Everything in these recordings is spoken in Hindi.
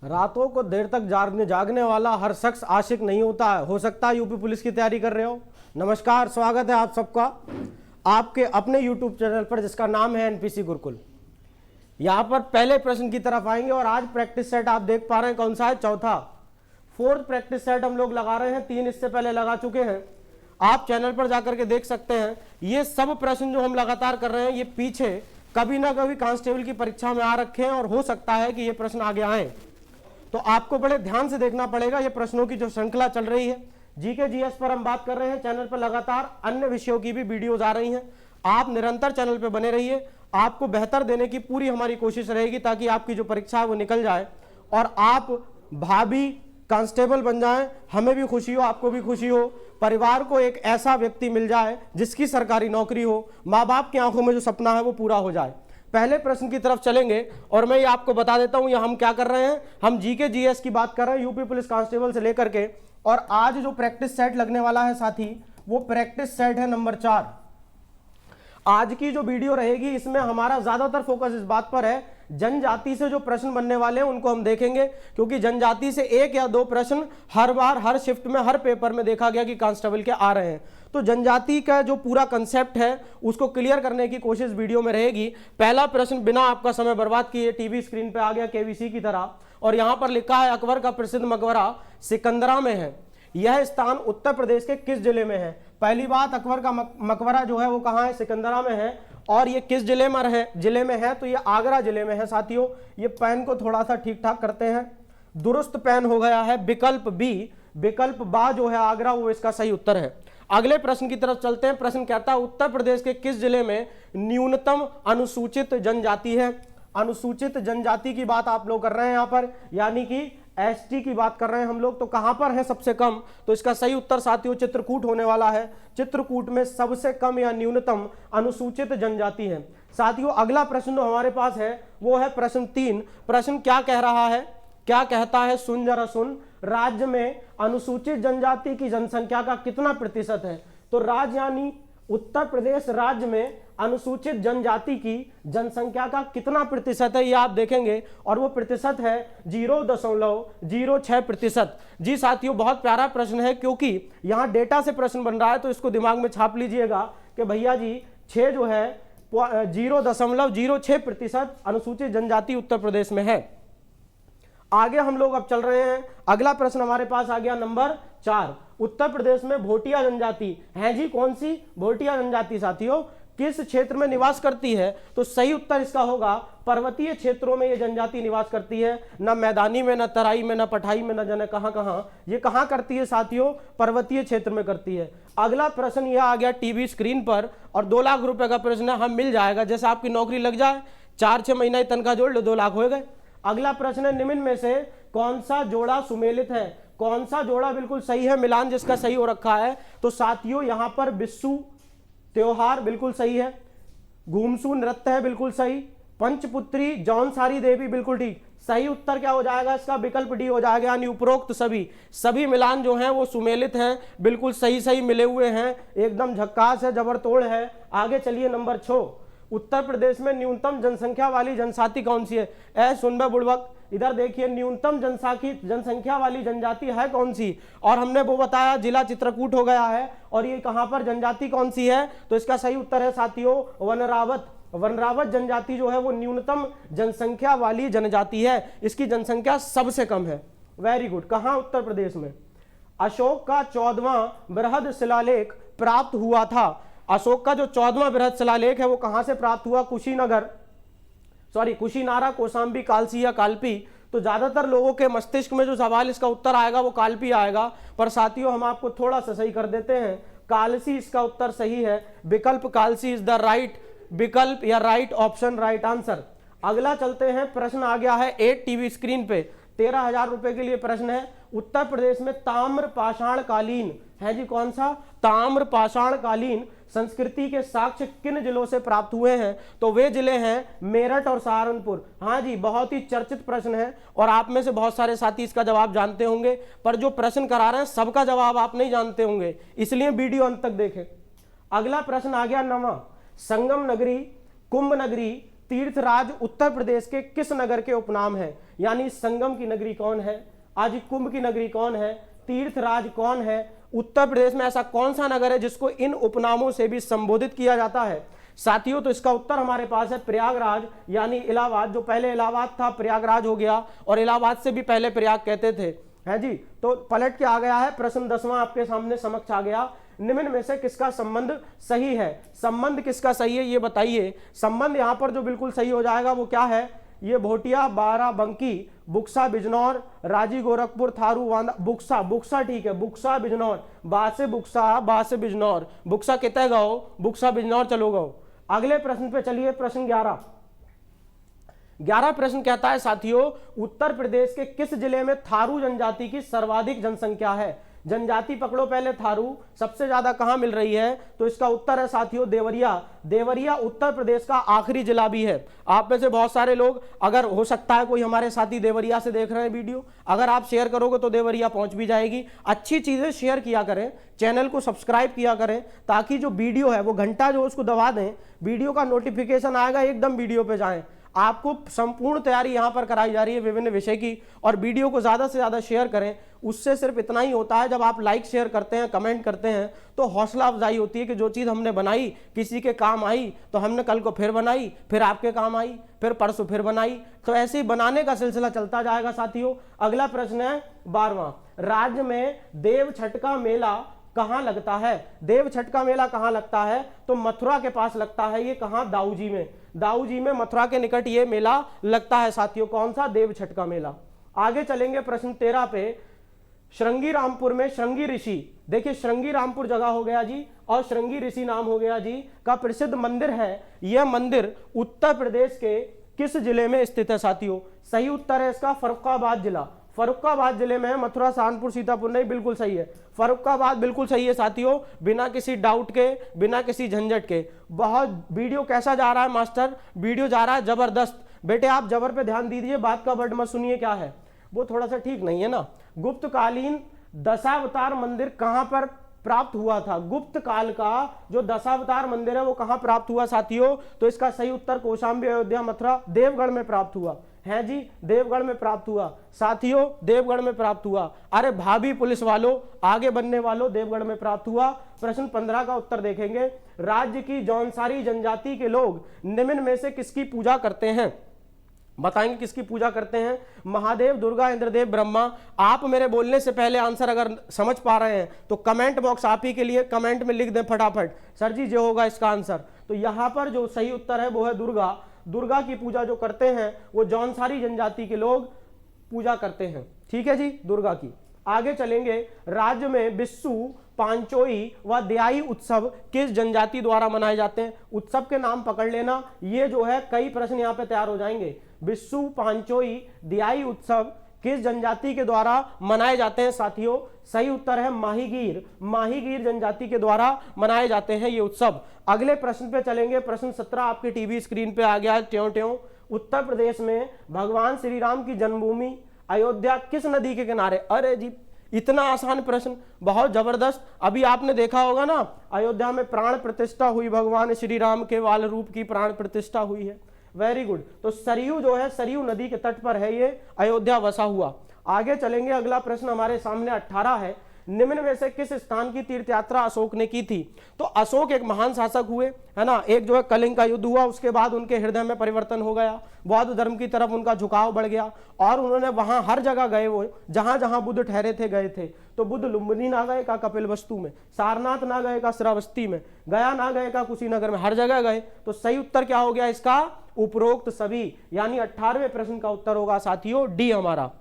रातों को देर तक जागने वाला हर शख्स आशिक नहीं होता है। हो सकता है यूपी पुलिस की तैयारी कर रहे हो। नमस्कार, स्वागत है आप सबका आपके अपने यूट्यूब चैनल पर जिसका नाम है एनपीसी गुरुकुल। यहाँ पर पहले प्रश्न की तरफ आएंगे और आज प्रैक्टिस सेट आप देख पा रहे हैं कौन सा है, चौथा। फोर्थ प्रैक्टिस सेट हम लोग लगा रहे हैं, 3 इससे पहले लगा चुके हैं। आप चैनल पर जाकर के देख सकते हैं। ये सब प्रश्न जो हम लगातार कर रहे हैं ये पीछे कभी ना कभी कांस्टेबल की परीक्षा में आ रखे हैं और हो सकता है कि ये प्रश्न आगे आए, तो आपको बड़े ध्यान से देखना पड़ेगा। ये प्रश्नों की जो श्रृंखला चल रही है, जीके जीएस पर हम बात कर रहे हैं। चैनल पर लगातार अन्य विषयों की भी वीडियोज आ रही हैं। आप निरंतर चैनल पर बने रहिए, आपको बेहतर देने की पूरी हमारी कोशिश रहेगी ताकि आपकी जो परीक्षा है वो निकल जाए और आप भाभी कांस्टेबल बन जाएं। हमें भी खुशी हो, आपको भी खुशी हो, परिवार को एक ऐसा व्यक्ति मिल जाए जिसकी सरकारी नौकरी हो, माँ बाप की आंखों में जो सपना है वो पूरा हो जाए। पहले प्रश्न की तरफ चलेंगे और मैं ये आपको बता देता हूं, ये हम क्या कर रहे हैं, हम जीके जीएस की बात कर रहे हैं यूपी पुलिस कांस्टेबल से लेकर के। और आज जो प्रैक्टिस सेट लगने वाला है साथी, वो प्रैक्टिस सेट है नंबर 4। आज की जो वीडियो रहेगी इसमें हमारा ज्यादातर फोकस इस बात पर है, जनजाति से जो प्रश्न बनने वाले हैं उनको हम देखेंगे, क्योंकि जनजाति से 1 या 2 प्रश्न हर बार हर शिफ्ट में हर पेपर में देखा गया कि कांस्टेबल के आ रहे हैं। तो जनजाति का जो पूरा कंसेप्ट है उसको क्लियर करने की कोशिश वीडियो में रहेगी। पहला प्रश्न बिना आपका समय बर्बाद किए टीवी स्क्रीन पे आ गया केवीसी की तरह, और यहां पर लिखा है अकबर का प्रसिद्ध मकबरा सिकंदरा में है। यह स्थान उत्तर प्रदेश के किस जिले में है? पहली बात, अकबर का मकबरा जो है वो कहाँ है? सिकंदरा में है। और ये किस जिले में है? तो ये आगरा जिले में है साथियों। ये पेन को थोड़ा सा ठीक ठाक करते हैं, दुरुस्त पेन हो गया है। विकल्प बी, विकल्प बा जो है आगरा, वो इसका सही उत्तर है। अगले प्रश्न की तरफ चलते हैं। प्रश्न कहता है उत्तर प्रदेश के किस जिले में न्यूनतम अनुसूचित जनजाति है? अनुसूचित जनजाति की बात आप लोग कर रहे हैं यहाँ पर, यानी कि एसटी की बात कर रहे हैं हम लोग। तो कहां पर है सबसे कम? तो इसका सही उत्तर साथियों चित्रकूट होने वाला है। चित्रकूट में सबसे कम या न्यूनतम अनुसूचित जनजाति है। साथियों अगला प्रश्न जो हमारे पास है वो है प्रश्न 3। प्रश्न क्या कह रहा है, क्या कहता है? सुन जरा सुन। राज्य में अनुसूचित जनजाति की जनसंख्या का कितना प्रतिशत है? तो राज्य यानी उत्तर प्रदेश राज्य में अनुसूचित जनजाति की जनसंख्या का कितना प्रतिशत है ये आप देखेंगे, और वो प्रतिशत है 0.06%। जी साथियों बहुत प्यारा प्रश्न है, क्योंकि यहाँ डेटा से प्रश्न बन रहा है, तो इसको दिमाग में छाप लीजिएगा कि भैया जी 6 जो है 0.06% अनुसूचित जनजाति उत्तर प्रदेश में है। आगे हम लोग अब चल रहे हैं। अगला प्रश्न हमारे पास आ गया नंबर 4। उत्तर प्रदेश में भोटिया जनजाति है जी, कौन सी? भोटिया जनजाति साथियों किस क्षेत्र में निवास करती है? तो सही उत्तर इसका होगा पर्वतीय क्षेत्रों में ये जनजाति निवास करती है। न मैदानी में, न तराई में, न पठाई में, न जाने कहां कहां। ये कहां करती है साथियों? पर्वतीय क्षेत्र में करती है। अगला प्रश्न यह आ गया टीवी स्क्रीन पर, और 2 लाख रुपए का प्रश्न है। हम मिल जाएगा, जैसे आपकी नौकरी लग जाए, 4-6 महीना ही तनख्वाह जोड़ लो, 2 लाख हो गए। अगला प्रश्न है निम्न में से कौन सा जोड़ा सुमेलित है? कौन सा जोड़ा बिल्कुल सही है? मिलान जिसका सही हो रखा है। तो साथियों यहां पर बिस्सू त्योहार बिल्कुल सही है, घूमसू नृत्य है बिल्कुल सही, पंचपुत्री जौनसारी देवी बिल्कुल ठीक। सही उत्तर क्या हो जाएगा इसका? विकल्प डी हो जाएगा, यानी उपरोक्त सभी मिलान जो हैं वो सुमेलित हैं, बिल्कुल सही मिले हुए हैं, एकदम झक्कास है, जबरतोड़ है। आगे चलिए नंबर 6। उत्तर प्रदेश में न्यूनतम जनसंख्या वाली जनजाति कौन सी है? सुन बे बुड़बक, इधर देखिए, न्यूनतम जनसंख्या वाली जनजाति है कौन सी? और हमने वो बताया जिला चित्रकूट हो गया है। और ये कहां पर जनजाति कौन सी है? तो इसका सही उत्तर है साथियों वनरावत। वनरावत जनजाति जो है वो न्यूनतम जनसंख्या वाली जनजाति है, इसकी जनसंख्या सबसे कम है। Very good. कहां? उत्तर प्रदेश में। अशोक का 14वां बृहद शिलालेख प्राप्त हुआ था। अशोक का जो 14वां बृहद शिलालेख है वो कहां से प्राप्त हुआ? कुशीनारा, कौशाम्बी, कालसी या कालपी। तो ज्यादातर लोगों के मस्तिष्क में जो सवाल इसका उत्तर आएगा वो कालपी आएगा, पर साथियों हम आपको थोड़ा सा सही कर देते हैं, कालसी इसका उत्तर सही है। विकल्प कालसी इज द राइट विकल्प या राइट ऑप्शन, राइट आंसर। अगला चलते हैं। प्रश्न आ गया है 8 टीवी स्क्रीन पे, 13,000 रुपए के लिए प्रश्न है। उत्तर प्रदेश में ताम्र पाषाण कालीन है जी, कौन सा? ताम्र पाषाण कालीन संस्कृति के साक्ष्य किन जिलों से प्राप्त हुए हैं? तो वे जिले हैं मेरठ और सहारनपुर। हाँ जी, बहुत ही चर्चित प्रश्न है और आप में से बहुत सारे साथी इसका जवाब जानते होंगे, पर जो प्रश्न करा रहे हैं सबका जवाब आप नहीं जानते होंगे, इसलिए वीडियो अंत तक देखें। अगला प्रश्न आ गया 9वां। संगम नगरी, कुंभ नगरी, तीर्थराज उत्तर प्रदेश के किस नगर के उपनाम है? यानी संगम की नगरी कौन है, आज कुंभ की नगरी कौन है, तीर्थराज कौन है, उत्तर प्रदेश में ऐसा कौन सा नगर है जिसको इन उपनामों से भी संबोधित किया जाता है साथियों? तो इसका उत्तर हमारे पास है प्रयागराज, यानी इलाहाबाद। जो पहले इलाहाबाद था प्रयागराज हो गया, और इलाहाबाद से भी पहले प्रयाग कहते थे, है जी। तो पलट के आ गया है प्रश्न 10वां आपके सामने समक्ष आ गया। निम्न में से किसका संबंध सही है? संबंध किसका सही है ये बताइए। संबंध यहां पर जो बिल्कुल सही हो जाएगा वो क्या है? ये भोटिया, बाराबंकी, बुक्सा, बिजनौर, राजी, गोरखपुर, थारू, वांदा, बुक्सा, बुक्सा ठीक है, बुक्सा बिजनौर, बा से बुक्सा, बा से बिजनौर, बुक्सा कितने गाओ, बुक्सा बिजनौर चलो गाओ। अगले प्रश्न पे चलिए, प्रश्न 11 प्रश्न कहता है साथियों, उत्तर प्रदेश के किस जिले में थारू जनजाति की सर्वाधिक जनसंख्या है? जनजाति पकड़ो पहले, थारू सबसे ज्यादा कहां मिल रही है? तो इसका उत्तर है साथियों देवरिया। देवरिया उत्तर प्रदेश का आखिरी जिला भी है। आप में से बहुत सारे लोग, अगर हो सकता है कोई हमारे साथी देवरिया से देख रहे हैं वीडियो, अगर आप शेयर करोगे तो देवरिया पहुंच भी जाएगी। अच्छी चीजें शेयर किया करें, चैनल को सब्सक्राइब किया करें, ताकि जो वीडियो है वो घंटा जो उसको दबा दें, वीडियो का नोटिफिकेशन आएगा, एकदम वीडियो पे जाएं। आपको संपूर्ण तैयारी यहां पर कराई जा रही है विभिन्न विषय की, और वीडियो को ज्यादा से ज्यादा शेयर करें। उससे सिर्फ इतना ही होता है, जब आप लाइक शेयर करते हैं, कमेंट करते हैं, तो हौसला अफजाई होती है कि जो चीज हमने बनाई किसी के काम आई, तो हमने कल को फिर बनाई, फिर आपके काम आई, फिर परसों फिर बनाई, तो ऐसे ही बनाने का सिलसिला चलता जाएगा साथियों। अगला प्रश्न है 12वां, राज्य में देव छठ का मेला कहां लगता है? देव छठ का मेला कहां लगता है? तो मथुरा के पास लगता है। ये कहां? दाऊजी में। दाऊजी में, मथुरा के निकट ये मेला लगता है साथियों। कौन सा? देव छठ का मेला। आगे चलेंगे प्रश्न 13 पे। श्रृंगी रामपुर में श्रृंगी ऋषि, देखिए श्रृंगी रामपुर जगह हो गया जी, और श्रृंगी ऋषि नाम हो गया जी, का प्रसिद्ध मंदिर है। यह मंदिर उत्तर प्रदेश के किस जिले में स्थित है साथियों? सही उत्तर है इसका फर्रुखाबाद जिला। फर्रुखाबाद जिले में है। मथुरा, सहारनपुर, सीतापुर नहीं, बिल्कुल सही है। फर्रुखाबाद बिल्कुल सही है साथियों, बिना किसी डाउट के, बिना किसी झंझट के। बहुत वीडियो कैसा जा रहा है मास्टर? वीडियो जा रहा है जबरदस्त। बेटे आप जबर पे ध्यान दीजिए, बात का वर्ड मत सुनिए, क्या है वो थोड़ा सा ठीक नहीं है ना। गुप्तकालीन दशावतार मंदिर कहां पर प्राप्त हुआ था? गुप्त काल का जो दशावतार मंदिर है वो कहां प्राप्त हुआ साथियों? तो इसका सही उत्तर कौशाम्बी, अयोध्या, मथुरा, देवगढ़ में प्राप्त हुआ है जी। देवगढ़ में प्राप्त हुआ साथियों, देवगढ़ में प्राप्त हुआ। अरे भाभी पुलिस वालों, आगे बनने वालों, देवगढ़ में प्राप्त हुआ। प्रश्न 15 का उत्तर देखेंगे। राज्य की जौनसारी जनजाति के लोग निम्न में से किसकी पूजा करते हैं? बताएंगे किसकी पूजा करते हैं? महादेव, दुर्गा, इंद्रदेव, ब्रह्मा। आप मेरे बोलने से पहले आंसर अगर समझ पा रहे हैं तो कमेंट बॉक्स आप ही के लिए, कमेंट में लिख दें फटाफट, सर जी जो होगा इसका आंसर। तो यहां पर जो सही उत्तर है वो है दुर्गा। दुर्गा की पूजा जो करते हैं वो जौनसारी जनजाति के लोग पूजा करते हैं, ठीक है जी, दुर्गा की। आगे चलेंगे। राज्य में बिस्सू, पांचोई व दियाई उत्सव किस जनजाति द्वारा मनाए जाते हैं? उत्सव के नाम पकड़ लेना, ये जो है कई प्रश्न यहाँ पे तैयार हो जाएंगे। बिस्सू, पांचोई, दियाई उत्सव किस जनजाति के द्वारा मनाए जाते हैं साथियों? सही उत्तर है माहीगीर। माहीगीर जनजाति के द्वारा मनाए जाते हैं ये उत्सव। अगले प्रश्न पे चलेंगे। प्रश्न 17 आपके टीवी स्क्रीन पे आ गया है, त्यों त्यों। उत्तर प्रदेश में भगवान श्री राम की जन्मभूमि अयोध्या किस नदी के किनारे? अरे जी इतना आसान प्रश्न, बहुत जबरदस्त। अभी आपने देखा होगा ना, अयोध्या में प्राण प्रतिष्ठा हुई, भगवान श्री राम के वाल रूप की प्राण प्रतिष्ठा हुई है। Very good. तो सरयू जो है, सरयू नदी के तट पर है ये अयोध्या बसा हुआ। आगे चलेंगे। अगला प्रश्न हमारे सामने 18 है। निम्न में से किस स्थान की तीर्थ यात्रा अशोक ने की थी? तो अशोक एक महान शासक हुए, है ना। एक जो है कलिंग का युद्ध हुआ, उसके बाद उनके हृदय में परिवर्तन हो गया, बौद्ध धर्म की तरफ उनका झुकाव बढ़ गया, और उन्होंने वहां हर जगह गए, वो जहां जहां बुद्ध ठहरे थे गए थे। तो बुद्ध लुम्बिनी ना गए का कपिलवस्तु में, सारनाथ ना गए का श्रावस्ती में, गया ना गए का कुशीनगर में, हर जगह गए। तो सही उत्तर क्या हो गया इसका? उपरोक्त सभी, यानी 18वें प्रश्न का उत्तर होगा साथियों डी हमारा।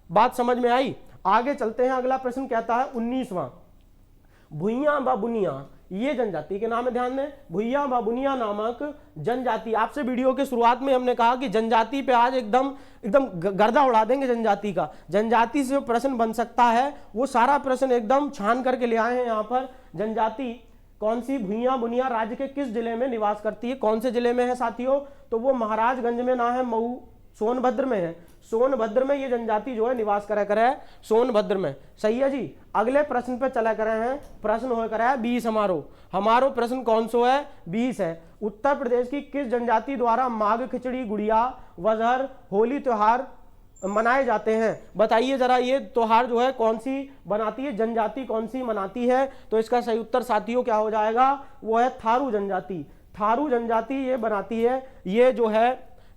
बात समझ में आई? आगे चलते हैं। अगला प्रश्न कहता है 19वां। भुइयां बाबुनिया ये जनजाति के नाम है, ध्यान दें। भुइयां बाबुनिया नामक जनजाति, आपसे वीडियो के शुरुआत में हमने कहा कि जनजाति पे आज एकदम गर्दा उड़ा देंगे जनजाति का। जनजाति से जो प्रश्न बन सकता है वो सारा प्रश्न एकदम छान करके ले आए हैं यहाँ पर। जनजाति कौन सी? भुइयां बुनिया राज्य के किस जिले में निवास करती है? कौन से जिले में है साथियों? तो वो महाराजगंज में ना है, मऊ सोनभद्र में है, सोनभद्र में ये जनजाति जो है निवास करा करे है, सोनभद्र में। सही है जी। अगले प्रश्न पे चला करे हैं, प्रश्न हो करे है 20 हमारो प्रश्न कौन सो है, 20 है। उत्तर प्रदेश की किस जनजाति द्वारा माघ खिचड़ी, गुड़िया, वजहर, होली त्योहार मनाए जाते हैं? बताइए जरा, ये त्योहार जो है कौन सी बनाती है, जनजाति कौन सी मनाती है? तो इसका सही उत्तर साथियों क्या हो जाएगा, वो है थारू जनजाति। थारू जनजाति ये बनाती है, ये जो है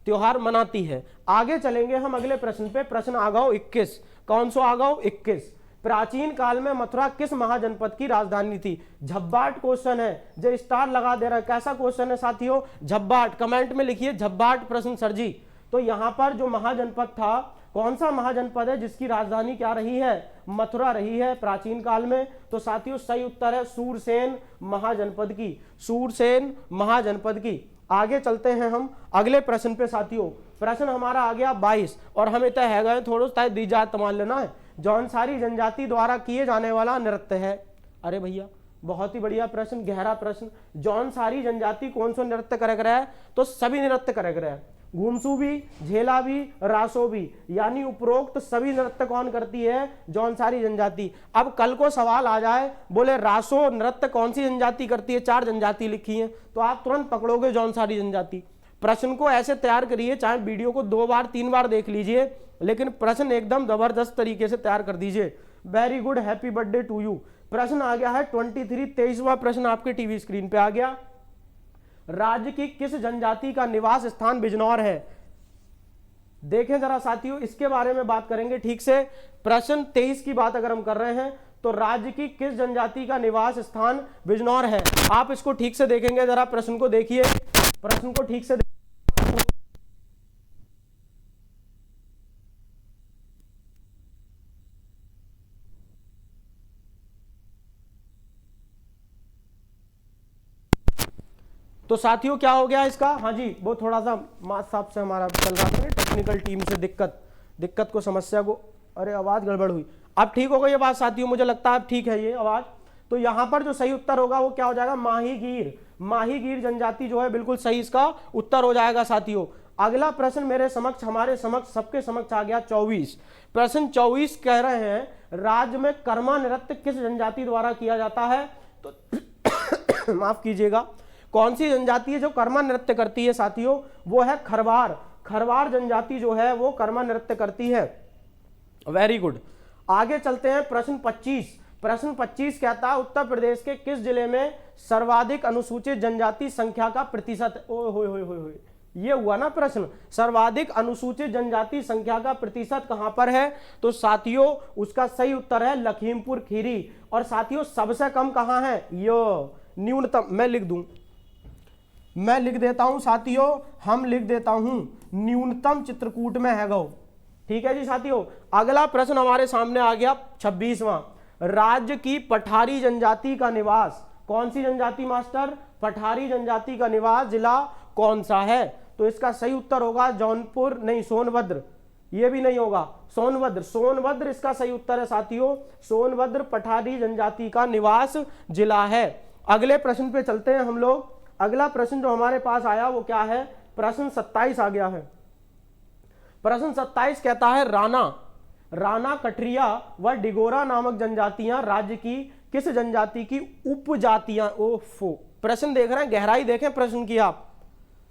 त्योहार मनाती है। आगे चलेंगे हम अगले प्रश्न पे। प्रश्न आगाओ 21। कौन सो आगाओ 21। प्राचीन काल में मथुरा किस महाजनपद की राजधानी थी? झब्बाट क्वेश्चन है, जो स्टार लगा दे रहा है। कैसा क्वेश्चन है साथियों? झब्बाट। कमेंट में लिखिए झब्बाट प्रश्न सर जी। तो यहां पर जो महाजनपद था, कौन सा महाजनपद है जिसकी राजधानी क्या रही है, मथुरा रही है प्राचीन काल में? तो साथियों सही उत्तर है सूरसेन महाजनपद की, सूरसेन महाजनपद की। आगे चलते हैं हम अगले प्रश्न पे साथियों। प्रश्न हमारा आ गया 22 और हमें तय है गए थोड़ा सा दी जात मान लेना है। जौनसारी जनजाति द्वारा किए जाने वाला नृत्य है। अरे भैया बहुत ही बढ़िया प्रश्न, गहरा प्रश्न। जौनसारी जनजाति कौन सा नृत्य करे करे है? तो सभी नृत्य करे करे है, घूमसू भी, झेला भी, रासो भी, यानी उपरोक्त सभी नृत्य कौन करती है? जौनसारी जनजाति। अब कल को सवाल आ जाए बोले रासो नृत्य कौन सी जनजाति करती है, 4 जनजाति लिखी है, तो आप तुरंत पकड़ोगे जौनसारी जनजाति। प्रश्न को ऐसे तैयार करिए, चाहे वीडियो को 2 बार 3 बार देख लीजिए, लेकिन प्रश्न एकदम जबरदस्त तरीके से तैयार कर दीजिए। Very good, happy birthday to you. प्रश्न आ गया है 23, 23वां प्रश्न आपके टीवी स्क्रीन पे आ गया। राज्य की किस जनजाति का निवास स्थान बिजनौर है? देखें जरा साथियों, इसके बारे में बात करेंगे ठीक से। प्रश्न 23 की बात अगर हम कर रहे हैं तो राज्य की किस जनजाति का निवास स्थान बिजनौर है? आप इसको ठीक से देखेंगे, जरा प्रश्न को देखिए, प्रश्न को ठीक से तो साथियों क्या हो गया इसका? हाँ जी, वो थोड़ा सा मास साहब से हमारा चल रहा था टेक्निकल टीम से दिक्कत को, समस्या को। अरे आवाज गड़बड़ हुई, अब ठीक हो गई ये बात साथियों, मुझे लगता है अब ठीक है ये आवाज। तो यहां पर जो सही उत्तर होगा वो क्या हो जाएगा? माहीगीर। माहीगीर जनजाति जो है बिल्कुल सही इसका उत्तर हो जाएगा साथियों। अगला प्रश्न मेरे समक्ष, हमारे समक्ष, सबके समक्ष आ गया 24। प्रश्न 24 कह रहे हैं राज्य में कर्मा नृत्य किस जनजाति द्वारा किया जाता है? तो माफ कीजिएगा, कौन सी जनजाति है जो कर्मा नृत्य करती है साथियों? वो है खरवार। खरवार जनजाति जो है वो कर्मा नृत्य करती है। Very good. आगे चलते हैं प्रश्न 25। प्रश्न 25 कहता है उत्तर प्रदेश के किस जिले में सर्वाधिक अनुसूचित जनजाति संख्या का प्रतिशत? ओ हो, ये हुआ ना प्रश्न, सर्वाधिक अनुसूचित जनजाति संख्या का प्रतिशत कहां पर है? तो साथियों उसका सही उत्तर है लखीमपुर खीरी। और साथियों सबसे कम कहां है? यो न्यूनतम, मैं लिख देता हूं साथियों, हम लिख देता हूं न्यूनतम चित्रकूट में है गो। ठीक है जी साथियों। अगला प्रश्न हमारे सामने आ गया 26वां। राज्य की पठारी जनजाति का निवास, कौन सी जनजाति मास्टर? पठारी जनजाति का निवास जिला कौन सा है? तो इसका सही उत्तर होगा जौनपुर, नहीं सोनभद्र, ये भी नहीं होगा, सोनभद्र। सोनभद्र इसका सही उत्तर है साथियों, सोनभद्र पठारी जनजाति का निवास जिला है। अगले प्रश्न पे चलते हैं हम लोग। अगला प्रश्न जो हमारे पास आया वो क्या है? प्रश्न 27 आ गया है। प्रश्न 27 कहता है राणा, कटरिया व डिगोरा नामक जनजातियां राज्य की किस जनजाति की उपजातियां? ओफो, प्रश्न देख रहे हैं, गहराई देखें प्रश्न की, आप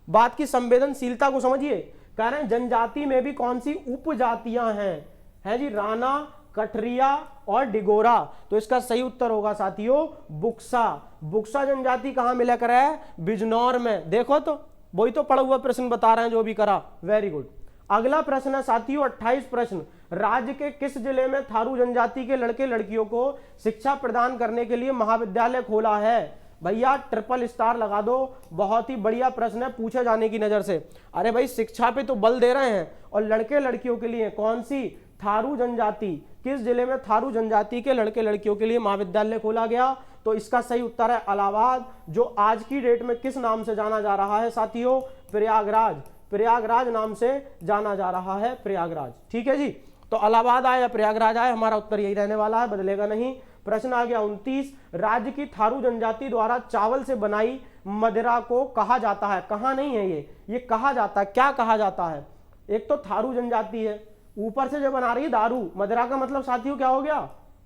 बात की संवेदनशीलता को समझिए। कह रहे हैं जनजाति में भी कौन सी उपजातियां हैं? है जी राणा, कटरिया और डिगोरा। तो इसका सही उत्तर होगा साथियों बुक्सा। बुक्सा जनजाति कहां मिला कर है? बिजनौर में। देखो तो वही तो पढ़ा हुआ प्रश्न बता रहे हैं जो भी करा। Very good. अगला प्रश्न है साथियों 28 प्रश्न। राज्य के किस जिले में थारू जनजाति के लड़के लड़कियों को शिक्षा प्रदान करने के लिए महाविद्यालय खोला है? भैया ट्रिपल स्टार लगा दो, बहुत ही बढ़िया प्रश्न है पूछे जाने की नजर से। अरे भाई शिक्षा पे तो बल दे रहे हैं और लड़के लड़कियों के लिए कौन सी? थारू जनजाति। किस जिले में थारू जनजाति के लड़के लड़कियों के लिए महाविद्यालय खोला गया? तो इसका सही उत्तर है इलाहाबाद, जो आज की डेट में किस नाम से जाना जा रहा है साथियों? प्रयागराज। प्रयागराज नाम से जाना जा रहा है, प्रयागराज। ठीक है जी। तो इलाहाबाद आए या प्रयागराज आए, हमारा उत्तर यही रहने वाला है, बदलेगा नहीं। प्रश्न आ गया 29। राज्य की थारू जनजाति द्वारा चावल से बनाई मदिरा को कहा जाता है? कहा नहीं है ये कहा जाता है। क्या कहा जाता है? एक तो थारू जनजाति है, ऊपर से जो बना रही है दारू। मदिरा का मतलब साथियों क्या हो गया?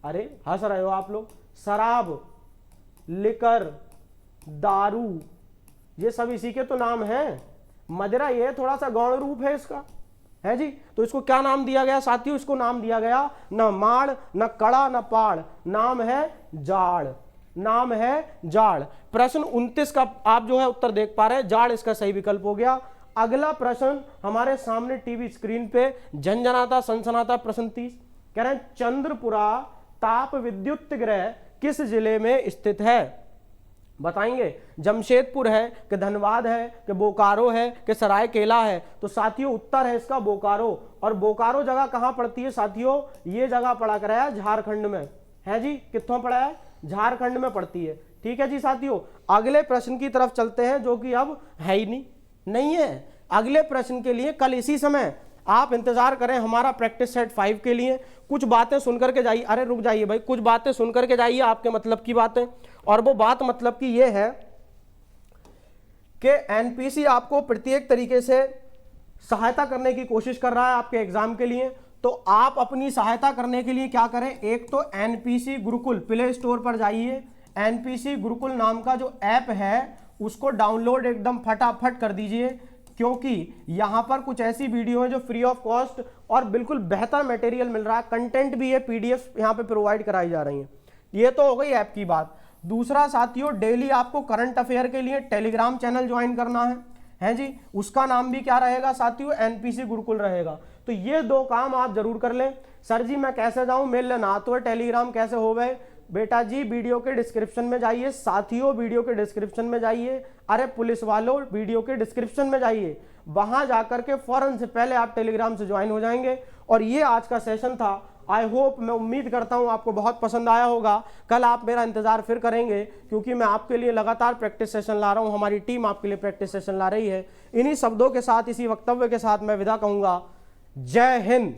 अरे हंस रहे हो आप लोग, शराब, लिकर, दारू, ये सब इसी के तो नाम हैं। मदिरा ये थोड़ा सा गौण रूप है इसका, है जी। तो इसको क्या नाम दिया गया साथियों? इसको नाम दिया गया न माड़, न कड़ा, न पाड़, नाम है जाड़, नाम है जाड़। प्रश्न 29 का आप जो है उत्तर देख पा रहे हैं, जाड़ इसका सही विकल्प हो गया। अगला प्रश्न हमारे सामने टीवी स्क्रीन पे झंझनाता सनसनाता प्रश्न 30 कह रहे हैं, चंद्रपुरा ताप विद्युत गृह किस जिले में स्थित है? बताएंगे। जमशेदपुर है कि धनबाद है कि बोकारो है कि सरायकेला है? तो साथियों उत्तर है इसका बोकारो। और बोकारो जगह कहां पड़ती है साथियों? ये जगह पड़ा कराया झारखंड में, है जी। कित्थों पड़ा है? झारखंड में पड़ती है। ठीक है जी साथियों, अगले प्रश्न की तरफ चलते हैं जो कि अब है ही नहीं है। अगले प्रश्न के लिए कल इसी समय आप इंतजार करें हमारा प्रैक्टिस सेट 5 के लिए। कुछ बातें सुनकर के जाइए। अरे रुक जाइए भाई, कुछ बातें सुनकर के जाइए, आपके मतलब की बातें। और वो बात मतलब की ये है कि एनपीसी आपको प्रत्येक तरीके से सहायता करने की कोशिश कर रहा है आपके एग्जाम के लिए। तो आप अपनी सहायता करने के लिए क्या करें? एक तो एनपीसी गुरुकुल प्ले स्टोर पर जाइए, एनपीसी गुरुकुल नाम का जो ऐप है उसको डाउनलोड एकदम फटाफट कर दीजिए, क्योंकि यहां पर कुछ ऐसी वीडियो है जो फ्री ऑफ कॉस्ट और बिल्कुल बेहतर मटेरियल मिल रहा है, कंटेंट भी है, पीडीएफ यहां पे प्रोवाइड कराई जा रही है। ये तो हो गई ऐप की बात। दूसरा साथियों, डेली आपको करंट अफेयर के लिए टेलीग्राम चैनल ज्वाइन करना है जी। उसका नाम भी क्या रहेगा साथियों? एनपीसी गुरुकुल रहेगा। तो ये दो काम आप जरूर कर लें। सर जी मैं कैसे जाऊं? मेल लेना तो है, टेलीग्राम कैसे हो गए? बेटा जी वीडियो के डिस्क्रिप्शन में जाइए, साथियों वीडियो के डिस्क्रिप्शन में जाइए, अरे पुलिस वालों वीडियो के डिस्क्रिप्शन में जाइए, वहां जाकर के फौरन से पहले आप टेलीग्राम से ज्वाइन हो जाएंगे। और ये आज का सेशन था। आई होप, मैं उम्मीद करता हूं आपको बहुत पसंद आया होगा। कल आप मेरा इंतजार फिर करेंगे, क्योंकि मैं आपके लिए लगातार प्रैक्टिस सेशन ला रहा हूं, हमारी टीम आपके लिए प्रैक्टिस सेशन ला रही है। इन्हीं शब्दों के साथ, इसी वक्तव्य के साथ मैं विदा कहूंगा। जय हिंद।